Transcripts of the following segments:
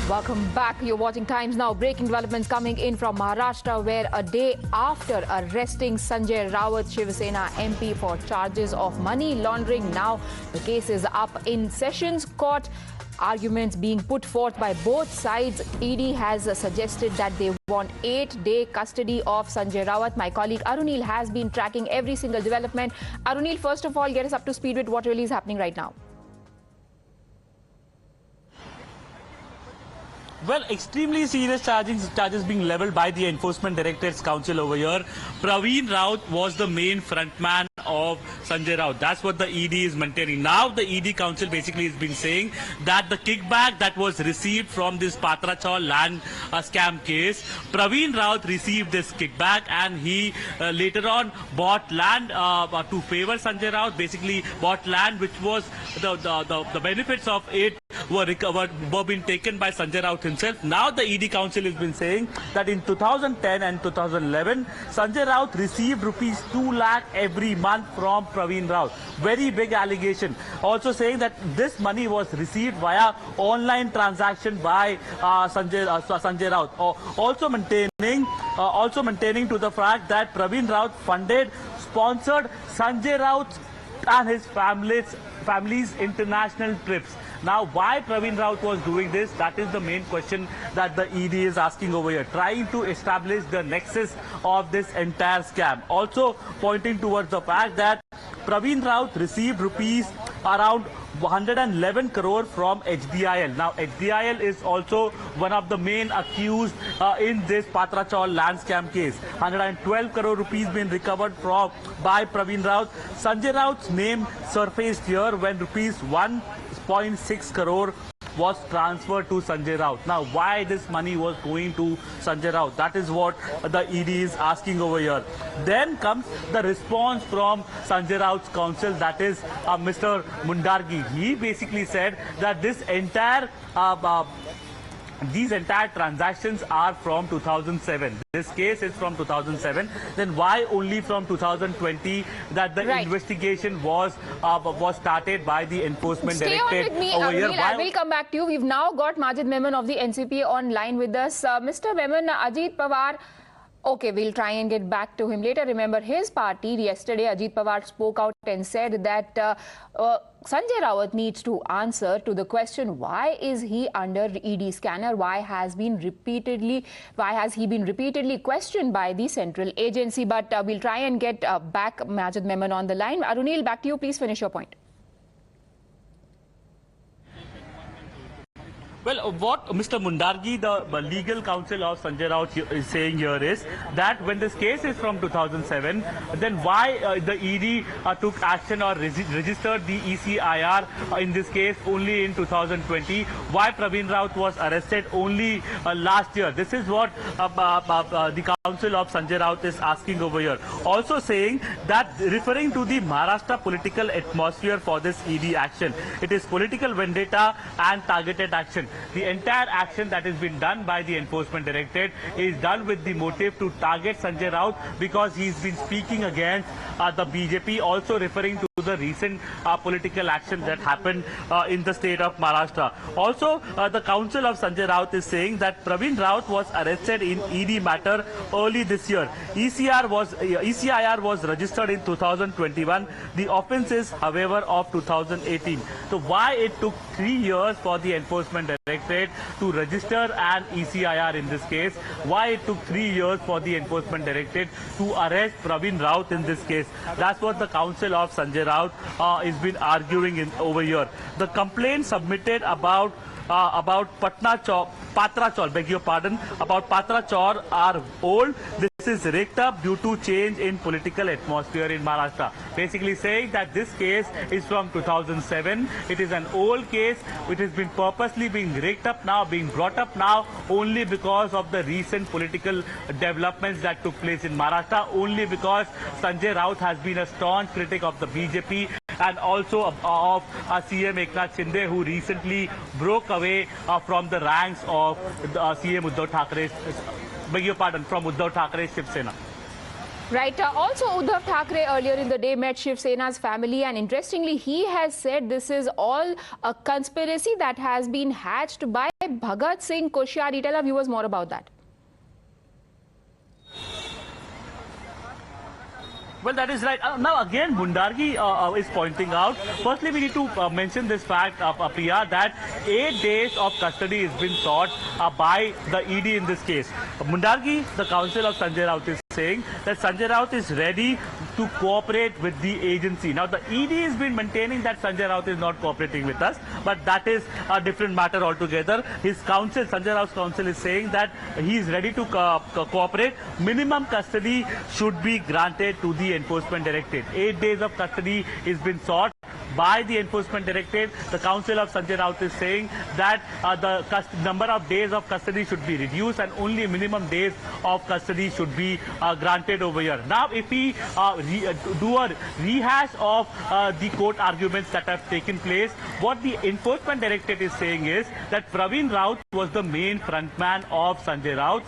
Welcome back. You're watching Times Now. Breaking developments coming in from Maharashtra, where a day after arresting Sanjay Raut, Shiv Sena MP, for charges of money laundering, now the case is up in Sessions Court. Arguments being put forth by both sides. ED has suggested that they want 8-day custody of Sanjay Raut. My colleague Arunil has been tracking every single development. Arunil, first of all, get us up to speed with what really is happening right now. Well, extremely serious charges being leveled by the Enforcement Directorate's counsel over here. Praveen Raut was the main frontman of Sanjay Raut. That's what the ED is maintaining. Now the ED counsel basically has been saying that the kickback that was received from this Patra Chawl land scam case, Praveen Raut received this kickback and he later on bought land to favor Sanjay Raut, basically bought land which was the benefits of it were being taken by Sanjay Raut himself. Now the ED counsel has been saying that in 2010 and 2011, Sanjay Raut received rupees 2 lakh every month from Praveen Raut. Very big allegation. Also saying that this money was received via online transaction by Sanjay Raut. Also maintaining to the fact that Praveen Raut sponsored Sanjay Raut and his family's international trips. Now, why Praveen Raut was doing this, that is the main question that the ED is asking over here, trying to establish the nexus of this entire scam. Also pointing towards the fact that Praveen Raut received rupees around 111 crore from HDIL. Now, HDIL is also one of the main accused in this Patra Chawl land scam case. 112 crore rupees been recovered by Praveen Raut. Sanjay Raut's name surfaced here when rupees 1.6 crore was transferred to Sanjay Raut. Now, why this money was going to Sanjay Raut? That is what the ED is asking over here. Then comes the response from Sanjay Raut's counsel, that is Mr. Mundargi. He basically said that these entire transactions are from 2007. This case is from 2007. Then why only from 2020 that the investigation was started by the Enforcement Directorate? Stay on with me, Arunil. I will come back to you. We've now got Majid Memon of the NCP online with us. Mr. Memon, Ajit Pawar. Okay, we'll try and get back to him later. Remember, his party, yesterday, Ajit Pawar spoke out and said that Sanjay Raut needs to answer to the question, why is he under ED scanner? Why has he been repeatedly questioned by the central agency? But we'll try and get back Majid Memon on the line. Arunil, back to you. Please finish your point. Well, what Mr. Mundargi, the legal counsel of Sanjay Raut, is saying here is that when this case is from 2007, then why the ED took action or registered the ECIR in this case only in 2020? Why Praveen Raut was arrested only last year? This is what the counsel of Sanjay Raut is asking over here. Also saying that, referring to the Maharashtra political atmosphere for this ED action, it is political vendetta and targeted action. The entire action that has been done by the Enforcement Directorate is done with the motive to target Sanjay Raut because he's been speaking against the BJP, also referring to the recent political action that happened in the state of Maharashtra. Also, the counsel of Sanjay Raut is saying that Praveen Raut was arrested in ED matter early this year. ECIR was registered in 2021. The offence is, however, of 2018. So why it took 3 years for the Enforcement Directorate to register an ECIR in this case? Why it took 3 years for the Enforcement Directorate to arrest Praveen Raut in this case? That's what the counsel of Sanjay Raut has been arguing over here. The complaint submitted about Patra Chawl, beg your pardon, about Patra Chawl are old. This is rigged up due to change in political atmosphere in Maharashtra. Basically saying that this case is from 2007. It is an old case which has been purposely being rigged up now, being brought up now only because of the recent political developments that took place in Maharashtra, only because Sanjay Raut has been a staunch critic of the BJP and also of CM Eknath Shinde, who recently broke away from the ranks of CM Uddhav Thackeray, beg your pardon, from Uddhav Thackeray's Shiv Sena. Right. Also, Uddhav Thackeray earlier in the day met Shiv Sena's family, and interestingly, he has said this is all a conspiracy that has been hatched by Bhagat Singh Koshyari. Tell our viewers more about that. Well, that is right. Now, again, Mundargi is pointing out, firstly, we need to mention this fact, Priya, that 8 days of custody has been sought by the ED in this case. Mundargi, the counsel of Sanjay Raut, is saying that Sanjay Raut is ready to cooperate with the agency. Now, the ED has been maintaining that Sanjay Raut is not cooperating with us, but that is a different matter altogether. His counsel, Sanjay Raut's counsel, is saying that he is ready to cooperate. Minimum custody should be granted to the Enforcement Directorate. 8 days of custody is been sought by the Enforcement Directorate. The counsel of Sanjay Raut is saying that the number of days of custody should be reduced and only minimum days of custody should be granted over here. Now, if we do a rehash of the court arguments that have taken place, what the Enforcement Directorate is saying is that Praveen Raut was the main frontman of Sanjay Raut.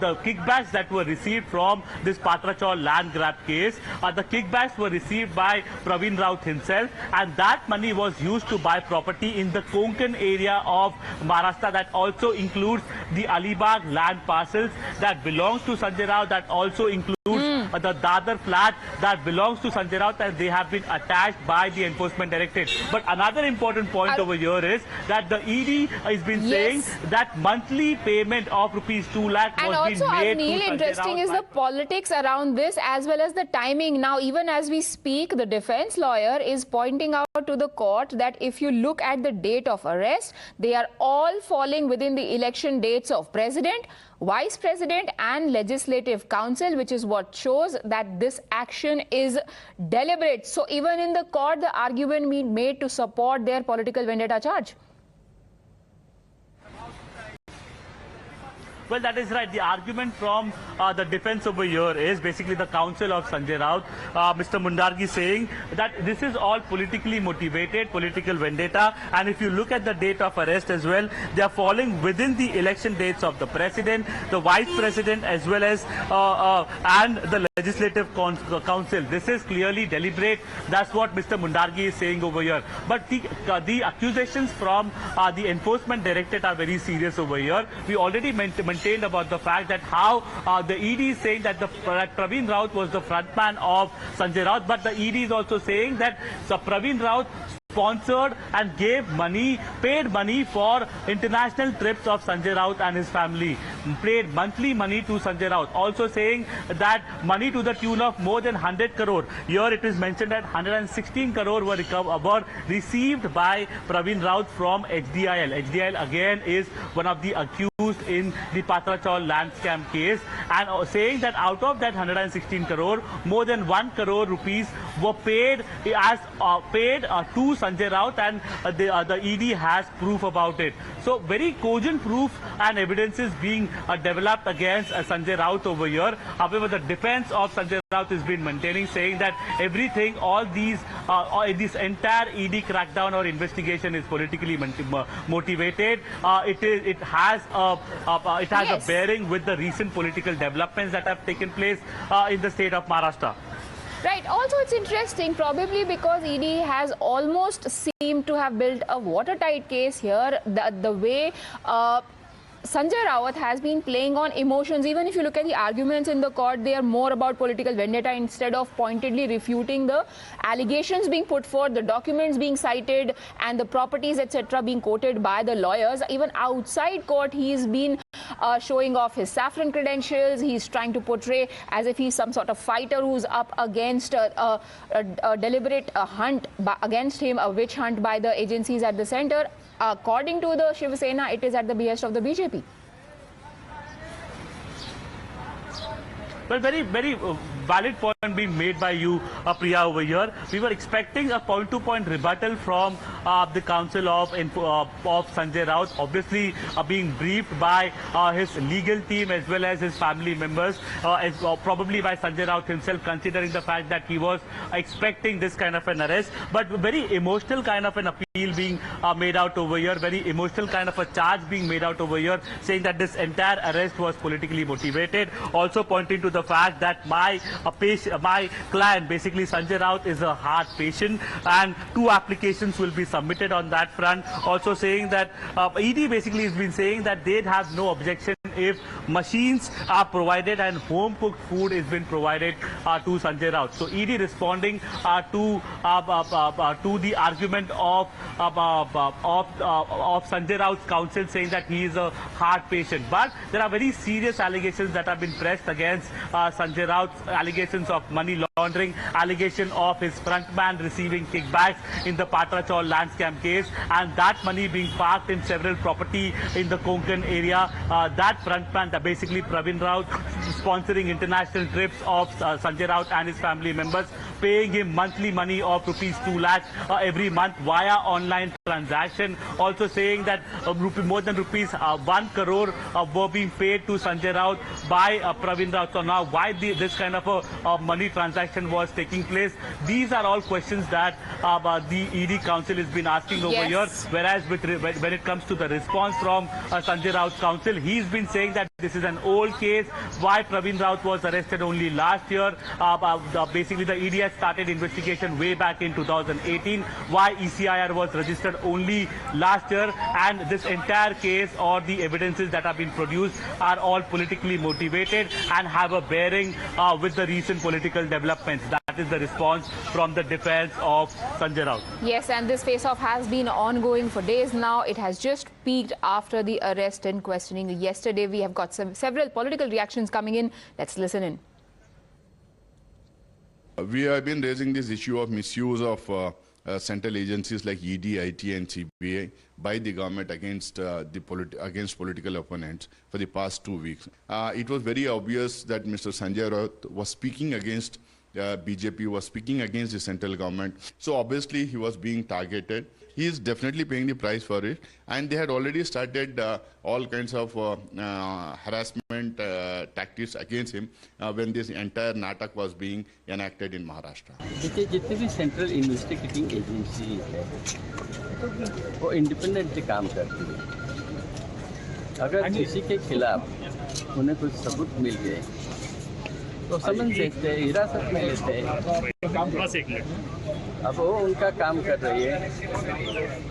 The kickbacks that were received from this Patra Chawl land grab case, the kickbacks were received by Praveen Raut himself, and that money was used to buy property in the Konkan area of Maharashtra. That also includes the Alibag land parcels that belongs to Sanjay Raut, that also includes the Dadar flat that belongs to Sanjay Raut, and they have been attached by the Enforcement Directorate. But another important point over here is that the ED has been saying that monthly payment of rupees 2 lakh was being made to Sanjay Raut. Interesting is the politics around this as well as the timing. Now, even as we speak, the defense lawyer is pointing out to the court that if you look at the date of arrest, they are all falling within the election dates of President, Vice President and Legislative Council, which is what shows that this action is deliberate. So even in the court, the argument being made to support their political vendetta charge. Well, that is right. The argument from the defense over here is basically the counsel of Sanjay Raut, Mr. Mundargi, saying that this is all politically motivated, political vendetta. And if you look at the date of arrest as well, they are falling within the election dates of the president, the vice president, as well as and the legislative council. This is clearly deliberate. That's what Mr. Mundargi is saying over here. But the accusations from the Enforcement Directorate are very serious over here. We already maintained about the fact that how the ED is saying that Praveen Raut was the frontman of Sanjay Raut, but the ED is also saying that Praveen Raut sponsored and gave money, paid money for international trips of Sanjay Raut and his family, paid monthly money to Sanjay Raut, also saying that money to the tune of more than 100 crore. Here it is mentioned that 116 crore were received by Praveen Raut from HDIL. HDIL again is one of the accused in the Patra Chawl land scam case, and saying that out of that 116 crore, more than 1 crore rupees were paid as to Sanjay Raut, and the ED has proof about it. So very cogent proof and evidence is being developed against Sanjay Raut over here. However, the defense of Sanjay Raut has been maintaining, saying that everything, all these, this entire ED crackdown or investigation is politically motivated. It has a bearing with the recent political developments that have taken place in the state of Maharashtra. Right. Also, it's interesting, probably because ED has almost seemed to have built a watertight case here. The way Sanjay Raut has been playing on emotions. Even if you look at the arguments in the court, they are more about political vendetta instead of pointedly refuting the allegations being put forth, the documents being cited, and the properties, etc., being quoted by the lawyers. Even outside court, he's been showing off his saffron credentials. He's trying to portray as if he's some sort of fighter who's up against a deliberate hunt against him, a witch hunt by the agencies at the center. According to the Shiv Sena, it is at the behest of the BJP. Well, very valid point being made by you, Priya, over here. We were expecting a point-to-point rebuttal from the counsel of Sanjay Raut, obviously being briefed by his legal team as well as his family members, probably by Sanjay Raut himself, considering the fact that he was expecting this kind of an arrest. But very emotional kind of an appeal being made out over here, very emotional kind of a charge being made out over here, saying that this entire arrest was politically motivated, also pointing to the the fact that my client, basically Sanjay Raut, is a heart patient, and 2 applications will be submitted on that front. Also saying that ED basically has been saying that they'd have no objection if machines are provided and home cooked food is been provided to Sanjay Raut. So ED responding to the argument of Sanjay Raut's counsel, saying that he is a heart patient. But there are very serious allegations that have been pressed against Sanjay Raut, allegations of money laundering, allegation of his frontman receiving kickbacks in the Patra Chawl land scam case, and that money being parked in several property in the Konkan area. That frontman, basically Pravin Raut, sponsoring international trips of Sanjay Raut and his family members, paying him monthly money of ₹2 lakh every month via online transaction. Also saying that more than ₹1 crore were being paid to Sanjay Raut by Pravin Raut. So now why this kind of a money transaction was taking place? These are all questions that the ED counsel has been asking over here. Whereas when it comes to the response from Sanjay Raut's counsel, he's been saying that this is an old case. Why Pravin Raut was arrested only last year? Basically, the ED has started investigation way back in 2018. Why ECIR was registered only last year? And this entire case, or the evidences that have been produced, are all politically motivated and have a bearing with the recent political developments. That is the response from the defense of Sanjay Raut. Yes, and this face-off has been ongoing for days now. It has just peaked after the arrest and questioning yesterday. We have got several political reactions coming in. Let's listen in. We have been raising this issue of misuse of central agencies like ED, IT and CBI by the government against political opponents for the past 2 weeks. It was very obvious that Mr. Sanjay Raut was speaking against BJP, was speaking against the central government. So obviously he was being targeted. He is definitely paying the price for it. And they had already started all kinds of harassment tactics against him when this entire natak was being enacted in Maharashtra. देखिए जितनी भी central investigating agency है वो independently काम करती है। अगर किसी के खिलाफ उन्हें कुछ सबूत मिल गए तो समझ लेते हैं, हिरासत में लेते हैं। अब वो उनका काम कर रही है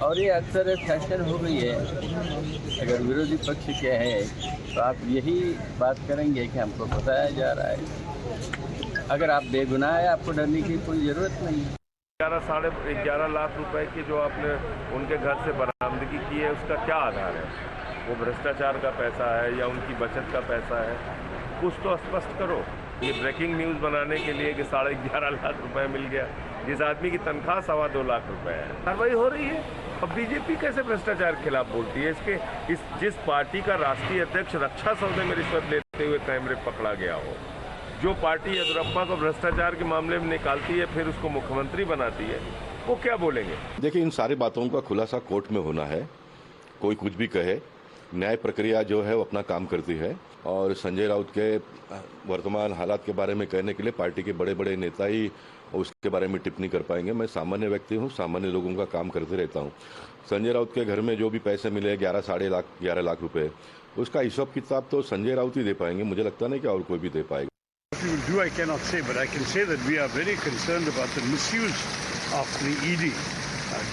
और ये अक्सर फैशन हो गई है। अगर विरोधी पक्ष के हैं तो आप यही बात करेंगे कि हमको बताया जा रहा है। अगर आप बेगुनाह है, आपको डरने की कोई ज़रूरत नहीं है। 11 लाख रुपए की जो आपने उनके घर से बरामदगी की है, उसका क्या आधार है? वो भ्रष्टाचार का पैसा है या उनकी बचत का पैसा है? कुछ तो स्पष्ट करो। ये ब्रेकिंग न्यूज़ बनाने के लिए कि 11.5 लाख रुपए मिल गया, जिस आदमी की तनख्वाह 2.25 लाख रुपए है, कार्रवाई हो रही है। अब बीजेपी कैसे भ्रष्टाचार के खिलाफ बोलती है? जिस पार्टी का राष्ट्रीय अध्यक्ष रक्षा सौदे में रिश्वत लेते हुए कैमरे पकड़ा गया हो, जो पार्टी येदियुरप्पा को भ्रष्टाचार के मामले में निकालती है फिर उसको मुख्यमंत्री बनाती है, वो क्या बोलेंगे? देखिए, इन सारी बातों का खुलासा कोर्ट में होना है। कोई कुछ भी कहे, न्याय प्रक्रिया जो है वो अपना काम करती है और संजय राउत के वर्तमान हालात के बारे में कहने के लिए पार्टी के बड़े बड़े नेता ही उसके बारे में टिप्पणी कर पाएंगे। मैं सामान्य व्यक्ति हूँ, सामान्य लोगों का काम करते रहता हूँ। संजय राउत के घर में जो भी पैसे मिले 11 लाख रुपए, उसका हिसाब किताब तो संजय राउत ही दे पाएंगे। मुझे लगता नहीं कि और कोई भी दे पाएगा। What we will do, I cannot say, but I can say that we are very concerned about the misuse of the ED.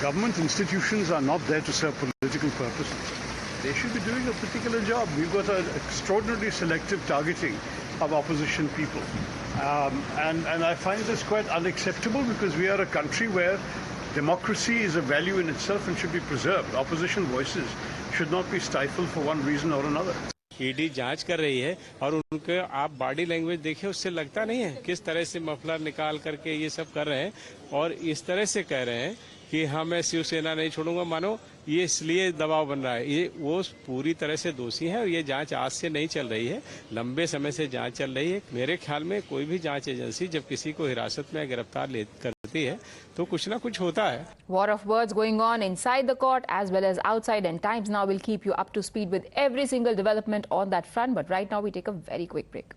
Government institutions are not there to serve political purposes. They should be doing a particular job. We've got an extraordinarily selective targeting of opposition people. And I find this quite unacceptable because we are a country where democracy is a value in itself and should be preserved. Opposition voices should not be stifled for one reason or another. ED जांच कर रही है और उनके आप body language देखिए, उससे लगता नहीं है किस तरह से मफलर निकाल करके ये सब कर रहे हैं और इस तरह से कह रहे हैं कि हाँ मैं शिवसेना नहीं छोड़ूंगा। मानो ये इसलिए दबाव बन रहा है। ये वो पूरी तरह से दोषी है और ये जांच आज से नहीं चल रही है, लंबे समय से जांच चल रही है। मेरे ख्याल में कोई भी जांच एजेंसी जब किसी को हिरासत में गिरफ्तार करती है तो कुछ ना कुछ होता है। War of words going on inside the court as well as outside, and Times Now will keep you up to speed with every single development on that front. But right now we take a very quick break.